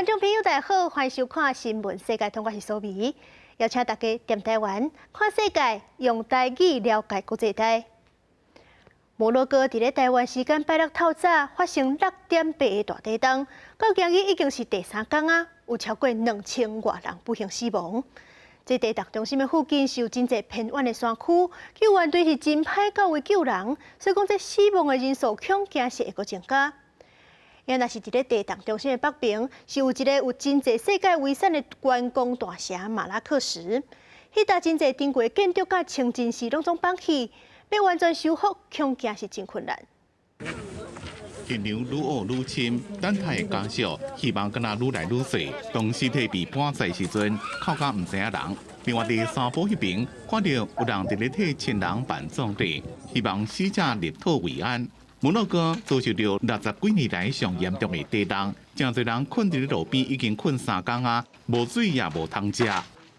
观众朋友，大家好，欢迎收看《新闻世界》，我是苏眉，邀请大家踮台湾看世界，用台语了解国际台。摩洛哥伫咧台湾时间拜六透早发生6.8个大地震，到今日已经是第3天啊，有超过2000外人不幸死亡。这地震中心的附近是有真侪偏远的山区，救援队是真歹到位救人，所以讲这死亡的人数恐惊是会阁增加。因若是伫咧地震中心的北边，是有一个有真侪世界遗产的观光大城马拉克什，迄搭真侪珍贵建筑甲清真寺拢总放弃。要完全修复，恐惊是真困难。电流愈恶愈深，等待的家属希望敢若愈来愈细。当尸体被搬载时阵，靠甲唔知影人。另外，伫山坡迄边看到有人伫咧替亲人办葬礼，希望死者立土为安。摩洛哥遭受到60几年来上严重的地震，真侪人困伫咧路边已经困3天啊，无水也无通食。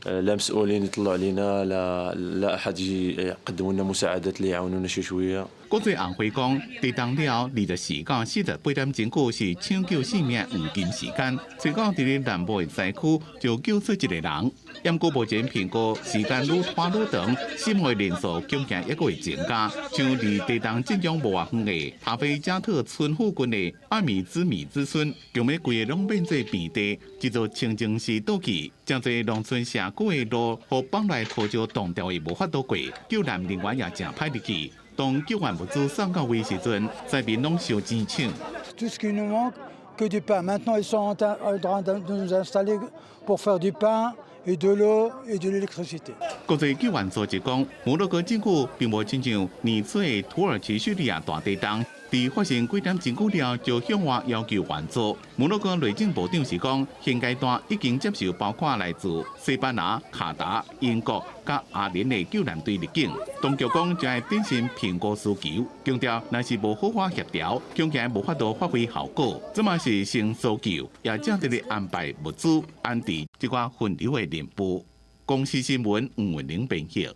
لا مسؤولين يطلعوا علينا لا احد يقدموا لنا مساعدات اللي يعاونونا شي شويه 国际红会讲，地震了24到48点钟久是抢救性命黄金时间，最到伫咧南部的灾区就救出1个人。因过目前评估时间愈拖愈长，死亡的人数恐惊还会增加。像离地震震央无偌远的塔菲加特村附近的阿米兹村，强要规个拢变做平地，一座清真寺倒去，真侪农村社区的路和绑来土石冻掉的无法度过，救援人员也真歹入去。当救援物资送到位时阵，灾民拢烧钱抢。Tout ce qui nous manque, que du pain. Maintenant, ils sont en train de nous installer pour faire du pain et de l'eau et de l'électricité. 国际救援组织讲，摩洛哥政府并无亲像年初的土耳其叙利亚大地震。伫发生几点钟久了，就向外要求援助。摩洛哥内政部长是讲，现阶段已经接受包括来自西班牙、卡达、英国甲阿联的救援队入境。当局讲，将会典型评估需求，强调若是无好好协调，恐惊无法度发挥效果。这嘛是先搜救，也正伫咧安排物资安置这寡分流的任务。公司新闻黄文玲编辑。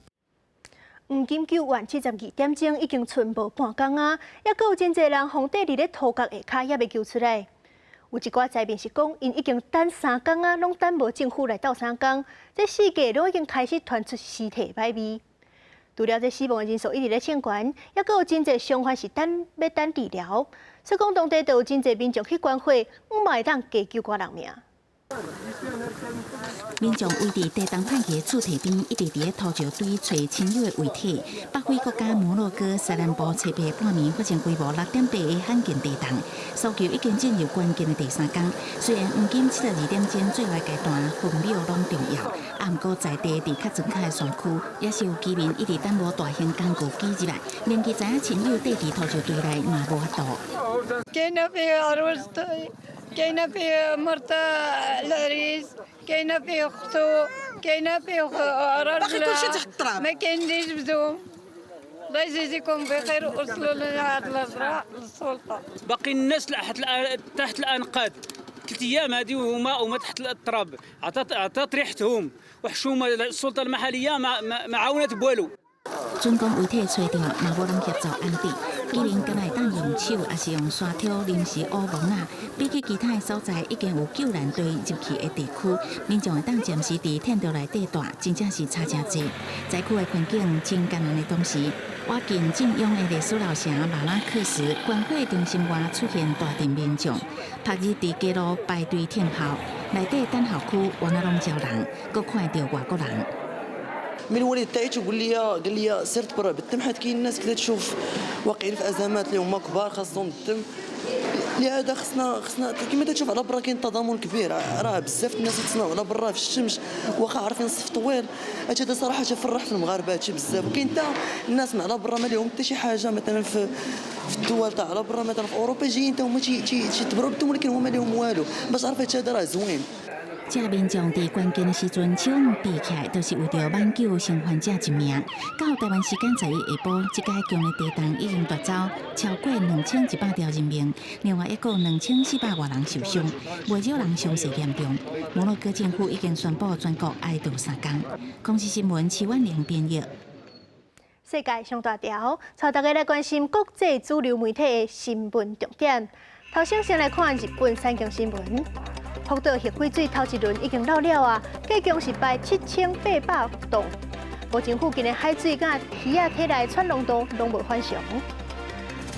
黄金救援72点钟已经剩无半工啊，还阁有真侪人封底伫咧土角下骹，也未救出来。有一寡灾民是讲，因已经等3天啊，拢等无政府来斗相共，这世界都已经开始传出尸体歹味。除了这死亡的人数一直咧升悬，还阁有真侪伤患是要等治疗，所以讲当地就有真侪民众去关怀，嘛会当加救寡人命。民众围伫地震歹去的厝地边，一直伫咧土石堆找亲友的遗体。北非国家摩洛哥西南部西北半暝发生规模6.8的罕见地震，搜救已经进入关键的第3天。虽然黄金72点钟最后阶段分秒拢重要，啊，毋过在地伫较庄脚的山区，也是有居民一直等无大型工具寄入来，连其知影亲友缀伫土石堆内嘛无法度。كاينه فيه مرت العريس كاينه فيه اختو كاينه فيه راجل ما كاينليش بزوم الله يجزيكم بخير وارسلوا لنا هذه الازرع للسلطه باقي الناس تحت الانقاض 3 ايام هذه وهما تحت التراب عطات ريحتهم وحشومه السلطه المحليه ما عاونت بوالو 准讲遗体找到，嘛无人协助安置，居民敢会当用手，也是用沙条临时乌网啊。比起其他的所在，已经有救援队入去的地区，民众会当暂时伫텐道内底住，真正是差真济。灾区的环境真艰难的同时，我近正央的历史老城马拉克什关会中心外出现大阵民众，白日伫街路排队填炮，内底等候区原来拢招人，阁看到外国人。من الوالد تاعي تقول لي قال لي سرت برا بالدم حيت كاين الناس كذا تشوف واقعين في ازمات اللي هما كبار خاصهم الدم لهذا خصنا كما تشوف على برا كاين تضامن كبير راه بزاف الناس يتصنعوا على برا في الشمس واخا عارفين الصف طويل هذا صراحه فرحت المغاربه هادشي بزاف وكاين حتى الناس من على برا ما لهم حتى شي حاجه مثلا في الدول تاع على برا مثلا في اوروبا جايين حتى هما تيتبروا بدهم ولكن هما لهم والو باش عرفت هذا راه زوين 这民众伫关键的时阵手闭起来，都是为着挽救生还者一命。到台湾时间11日下晡，这个强的地震已经夺走超过2100条人命，另外还有2400外人受伤，不少人伤势严重。摩洛哥政府已经宣布全国哀悼3天。公司新闻齐婉玲编译。世界上大条，带大家来关心国际主流媒体的新闻重点。头先来看日本产经新闻。福岛核废水头一轮已经漏了啊，计共是排7800吨。目前附近的海水甲鱼仔体内湍浓度拢无反常。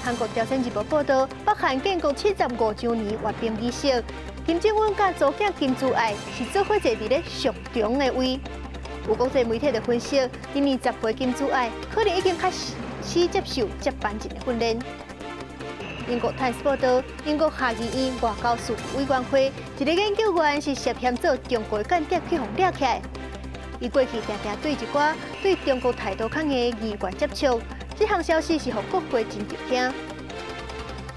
韩国朝鲜日报报道，北韩建国75周年阅兵仪式，金正恩甲祖囝金正爱是做伙坐伫咧上中的位。有国际媒体就分析，今年10岁金正爱可能已经开始接受接班人的训练。英国《泰》报道，英国下议院外交事务委员会一个研究员是涉嫌做中国间谍去互抓起来。伊过去常常对一寡对中国态度强硬的议员接触，这项消息是互各国真震惊。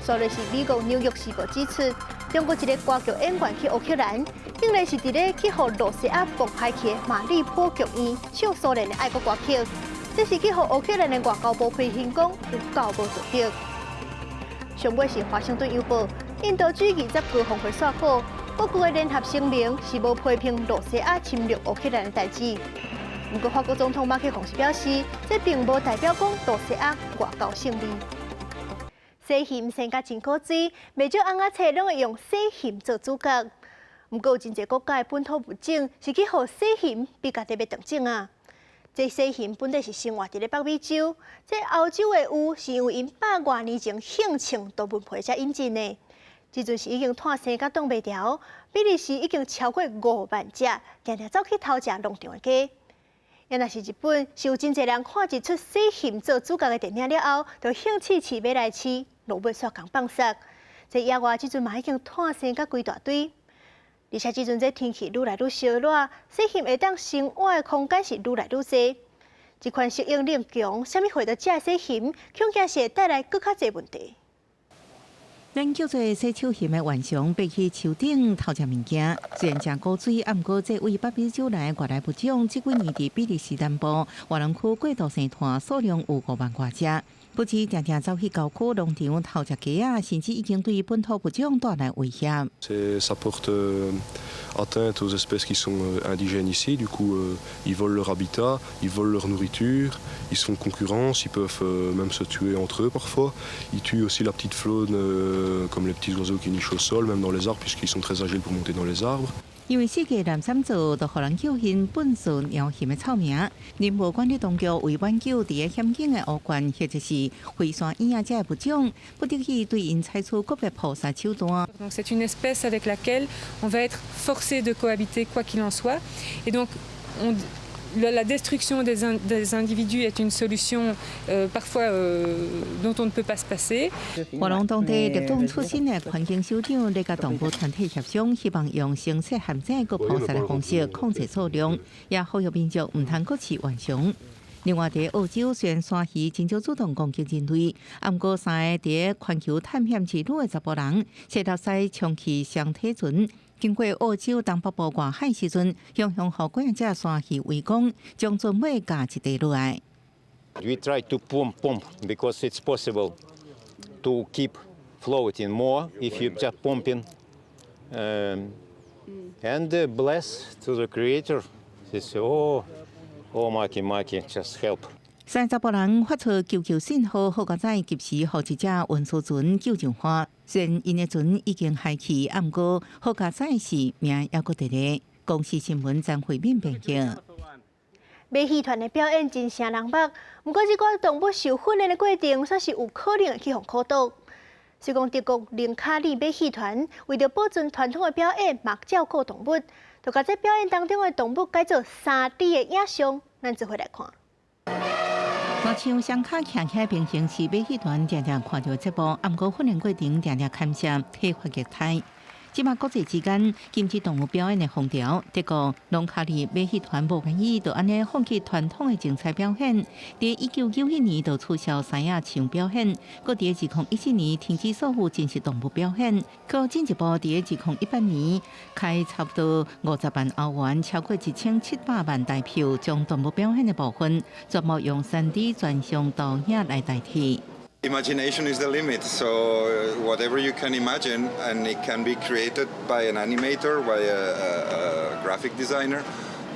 昨日是美国《纽约时报》指出，中国一个歌剧演员去乌克兰，竟然是伫咧去互罗西亚公开去的马利波剧院唱苏联的爱国歌曲，这是去互乌克兰的外交部批评讲有够无道德。上尾是《华盛顿邮报》，印度 G20高峰会煞好，各国的联合声明是无批评罗西亚侵略乌克兰的代志。不过，法国总统马克龙是表示，这并无代表讲罗西亚外交胜利。洗咸生甲真古锥，袂少翁仔册拢会用洗咸做主角。不过，有真侪国家的本土物种是去互洗咸比家己要长种啊。这洗咸本来是生活伫咧北美洲，这欧洲的有是因为因100多年前性情动物皮才引进的。即阵是已经脱生甲挡袂牢，比利时已经超过5万只，常常走去偷食农场的鸡。也若是日本，是有真侪人看一出洗咸做主角的电影了后，就兴起饲马来饲，落尾煞共放杀。这野外即阵嘛已经脱生甲规大堆。而且即阵这天气愈来愈烧热，洗咸会当生活的空间是愈来愈多。这款适应力强，啥物会到食洗咸，恐惊是会带来更较侪问题。咱叫做洗手咸的原常，爬去树顶偷食物件，虽然真古锥，毋过这为北美洲内外来物种，即几年伫比利时南部华人区过度生团数量有5万多只。不止常常走去郊区农场偷食鸡仔，甚至已经对本土物种带来威胁。Ça porte atteinte aux espèces qui sont indigènes ici. Du coup, ils volent leur habitat, ils volent leur nourriture, ils se font concurrence, ils peuvent même se tuer entre eux parfois. Ils tuent aussi la petite faune, comme les petits oiseaux qui nichent au sol, même dans les arbres, puisqu'ils sont très agiles pour monter dans les arbres. 因为世界蓝衫族都互人叫因本顺摇咸的臭名，林务管理当局为挽救伫个险境的乌鹳或者是灰山影仔的物种，不得已对因采取个别捕杀手段。Donc c'est une espèce avec laquelle on va être forcé de cohabiter quoi qu'il en soit, et donc la destruction des individus est une solution parfois dont on ne peut pas se passer. 华龙当地立冬出身的环境首长，咧甲动物团体协商，希望用生设陷阱佮捕杀的方式控制数量，也呼吁民众唔通搁饲原熊。另外，伫澳洲虽然山鱼真少主动攻击人类，毋过3个伫环球探险之旅的查甫人，设立使长期双体船。经过澳洲东北部外海时阵，向互过者山鱼围攻，将船尾架一地落来。We try to pump because it's possible to keep floating more if you just pumping. And bless to the Creator. It's Maki, just help. 三查甫人发出求信号，好个在及时互一只运输船救上岸。虽然因的船已经海去，毋过好个在是命还阁伫咧。公司新闻将回面评价。马戏团的表演真声人目，不过这个动物受训练的过程，算是有可能会去互考倒。虽讲德国林卡利马戏团为着保存传统的表演，嘛照顾动物，就把这表演当中的动物改做3D 的影像，咱做回来看。我像双脚徛起平行是马戏团常常看到节目，毋过训练过程常常牵涉体罚虐待。即马国际之间禁止动物表演的风潮，德国隆卡利马戏团无愿意就安尼放弃传统的精彩表演。伫1991年就取消三亚场表演，搁伫2014年停止所有真实动物表演，搁进一步伫2018年开差不多50万欧元，超过1700万台票，将动物表演的部分全部用3D 转向导影来代替。Imagination is the limit, so whatever you can imagine, and it can be created by an animator, by a graphic designer,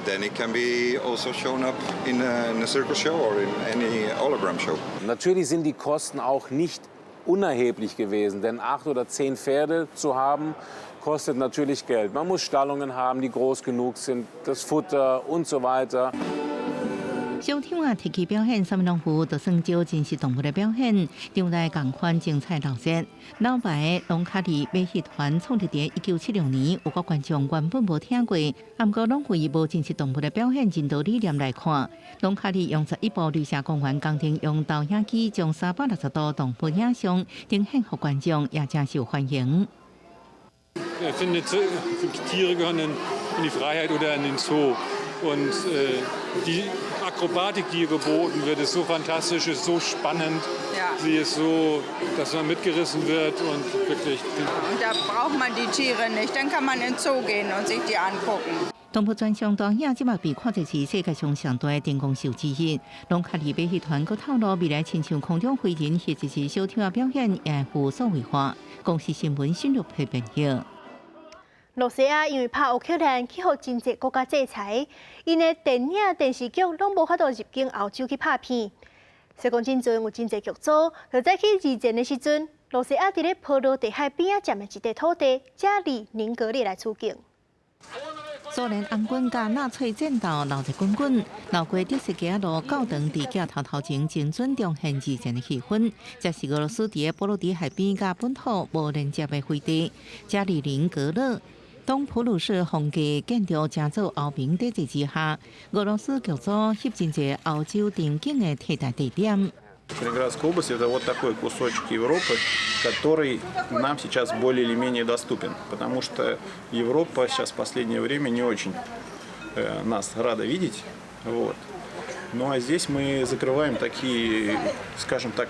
then it can be also shown up in a circus show or in any hologram show. Natürlich sind die Kosten auch nicht unerheblich gewesen, denn 8 oder 10 Pferde zu haben, kostet natürlich Geld. Man muss Stallungen haben, die groß genug sind, das Futter und so weiter. 小场啊，提起表现，三面农夫就算少真实动物的表现，场内共款精彩闹热。老牌龙卡利马戏团创立在1976年，有个观众原本无听过，不过拢以无真实动物的表现引导理念来看。龙卡利用11部绿色公园工程用导影机将360度动物影像呈现给观众，也真受欢迎。Ich finde, Tiere gehören in die Freiheit oder in den Zoo. Und die Akrobatik, die hier geboten wird, ist so fantastisch, ist so spannend. Ja. Sie ist so, dass man mitgerissen wird und wirklich. Und da braucht man die Tiere nicht. Dann kann man in den Zoo gehen und sich die angucken. 动物专项导影即马被看作是世界上上大的电工秀之一。龙卡利马戏团佫透露，未来亲像空中飞人或者是小丑的表演，也会数位化。公司新闻深入批评晓。罗西亚因为怕乌克兰去互真济国家制裁，因的电影、电视剧拢无法度入境欧洲去拍片。所以讲真阵有真济剧组，就早起二战的时阵，罗西亚伫咧波罗的海边仔占的一块土地，加里宁格勒来出境。苏联红军甲纳粹战斗闹热滚滚，闹过德斯基路较长伫镜头前精准重现二战的气氛。这是俄罗斯伫波罗的海边甲本土无连接的飞地，加里宁格勒。东普鲁士风格建筑正做欧盟抵制之下，俄罗斯剧组翕真济欧洲电影的替代地点。Калининградская область – это вот такой кусочек Европы, который нам сейчас более или менее доступен, потому что Европа сейчас в последнее время не очень нас рада видеть. Вот. Ну а здесь мы закрываем такие, скажем так,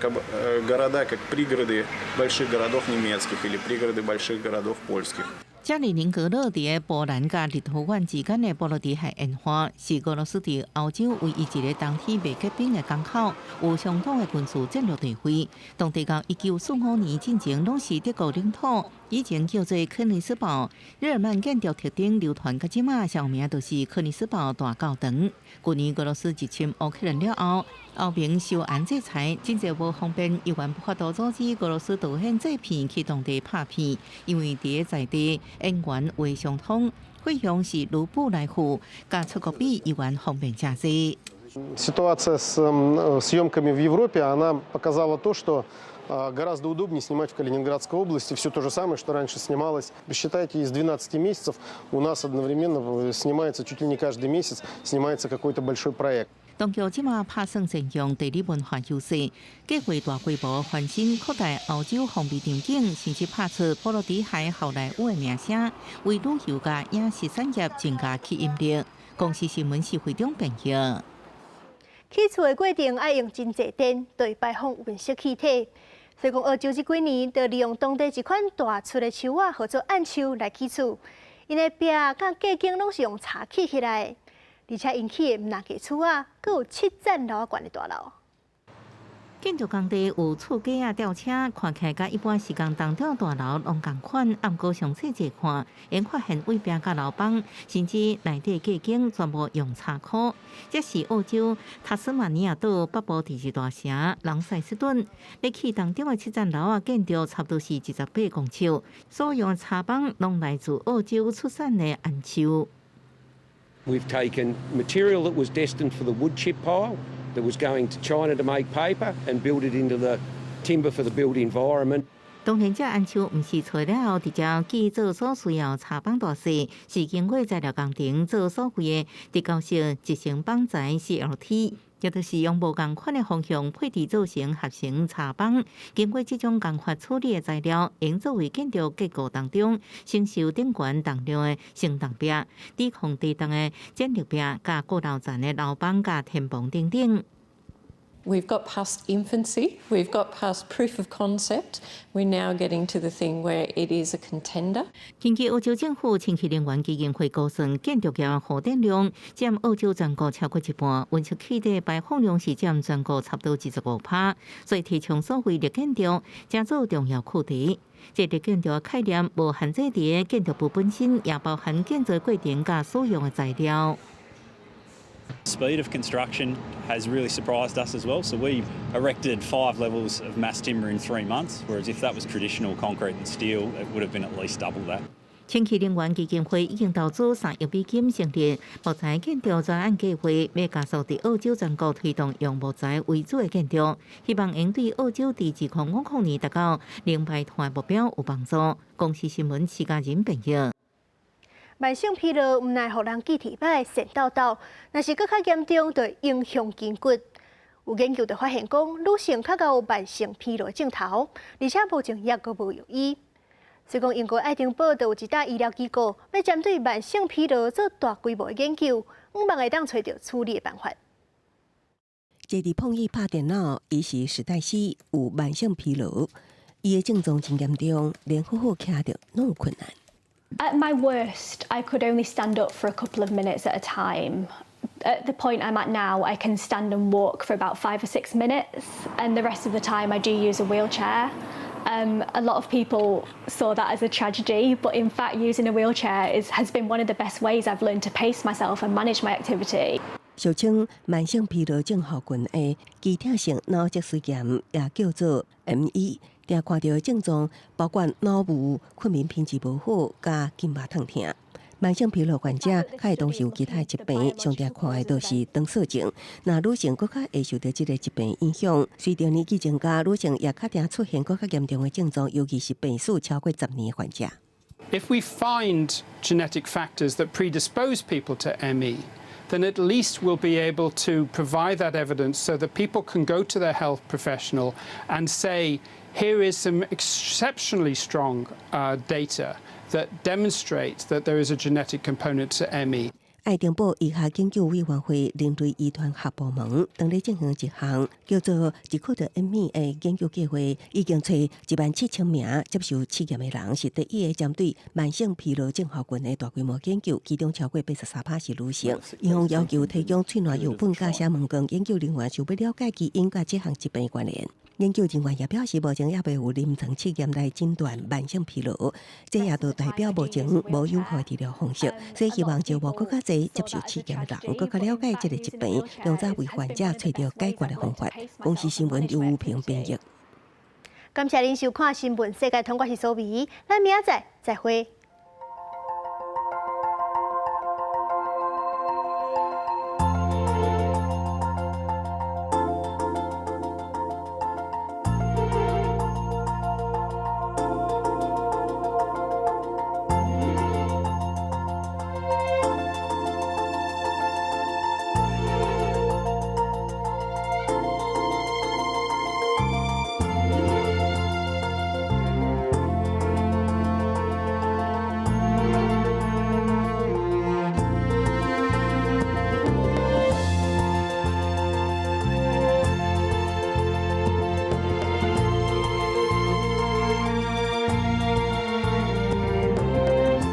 города, как пригороды больших городов немецких или пригороды больших городов польских. 加里宁格勒伫波兰甲立陶宛之间的波罗的海沿岸，是俄罗斯伫欧洲唯一一个冬天未结冰的港口，有相当的军事战略地位。当地到1945年进前拢是德国领土，以前叫做克里斯堡。日耳曼建筑特点流传到即马，小名就是克里斯堡大教堂。去年俄罗斯入侵乌克兰了后，欧盟受安制裁，真侪无方便，依然无法度阻止俄罗斯导演制片去当地拍片，因为伫在地演员话相通，费用是卢布来付，甲出国比依然方便真济。Ситуация с съемками в Европе, она показала то, что гораздо удобнее снимать в Калининградской области. Все то же самое, что раньше снималось. Считайте, из 12 месяцев у нас одновременно снимается чуть ли не каждый месяц, снимается какой-то большой проект. 当局即马拍算善用地理文化优势，计划大规模翻新扩大欧洲防备场景，甚至拍出波罗的海好莱坞的名声，为旅游甲影视产业增加吸引力。公司新闻是会长评价。起厝的过程爱用真济电，对排放温室气体。所以讲，澳洲这几年就利用当地一款大出的树仔，叫做暗树来起厝。因的壁甲架景拢是用柴砌起来的。而且引起的唔那个厝啊，阁有7层楼高的大楼。建筑工地有厝架啊、吊车，看起来甲一般时间当中大楼拢同款，暗过详细一看，因发现位边甲楼板，甚至内底架景全部用柴块。这是澳洲塔斯马尼亚岛北部第二大城朗塞斯顿，历史当中的7层楼啊，建筑差不多是28公尺，所用的柴板拢来自澳洲出产的桉树。We've taken material that was destined for the wood chip pile, that was going to China to make paper, and built it into the timber for the built environment. 当然，这桉树唔是材料直接建造所需要柴板大小，是经过材料工程做所谓的直角式集成板材 CLT。也就是用无共款的方向配置造成合成柴板，经过这种工法处理的材料，用作为建筑结构当中承受顶悬重量的承重壁、抵抗地动的剪力壁、甲过楼层的楼板、甲天棚等等。We've got past infancy, we've got past proof of concept, we're now getting to the thing where it is a contender. 根据澳洲政府清气能源基金会估算，建筑业耗电量占澳洲全国超过一半，温室气体排放量是占全国差不多25%，所以提倡所谓绿建筑，真做重要课题。这绿建筑的概念无限制伫建筑物本身，也包含建造过程甲使用的材料。Speed of construction has really surprised us as well. So we erected 5 levels of mass timber in 3 months, whereas if that was traditional concrete and steel, it would have been at least double that. 清气能源基金会已经投资3亿美金成立木材建筑专案计划，要加速在澳洲全国推动用木材为主的建筑，希望应对澳洲在2050年达到零排碳的目标有帮助。公司新闻徐家仁报道。慢性疲劳毋奈互人记体歹、肾抖抖，若是搁较严重，就会影响筋骨。有研究就发现讲，女性较有慢性疲劳症头，而且目前也阁无药医。所以讲，英国爱丁堡就有一家医疗机构要针对慢性疲劳做大规模的研究，希望会当找到处理的办法。坐伫碰椅拍电脑，伊是时代西有慢性疲劳，伊的症状真严重，连好好徛着拢有困难。At my worst, I could only stand up for a couple of minutes at a time. At the point I'm at now, I can stand and walk for about 5 or 6 minutes, and the rest of the time I do use a wheelchair. A lot of people saw that as a tragedy, but in fact using a wheelchair has been one of the best ways I've learned to pace myself and manage my activity. 俗称慢性疲劳症候群的机体性脑脊髓炎，也叫做 ME。常看到的症状包括脑雾、困眠品质无好、加筋肉疼痛。慢性疲劳患者较会同时有其他疾病，上常看的都是肠燥症。那女性更较会受到这个疾病影响。随着年纪增加，女性也较常出现更较严重的症状，尤其是病史超过10年的患者。If we find genetic factors that predispose people to ME, then at least we'll be able to provide that evidence so that people can go to their health professional and say, here is some exceptionally strong data that demonstrates that there is a genetic component to ME. 爱丁堡医学研究委员会人类医团合部门当咧进行一项叫做“治疗着 ME” 的研究计划，已经找17000名接受试验的人，是第一个针对慢性疲劳症候群的大规模研究，其中超过83%是女性。医方要求提供喙内样本加写问卷，研究人员想要了解基因甲这项疾病的关联。研究人员也表示，目前也未有临床试验来诊断慢性疲劳，这也就代表目前无有效治疗方式，所以希望招募更加侪接受试验的人，更加了解这个疾病，用早为患者找到解决的方法。公司新闻刘武平编译。感谢您收看新闻世界，通我是苏眉，咱明仔载再会。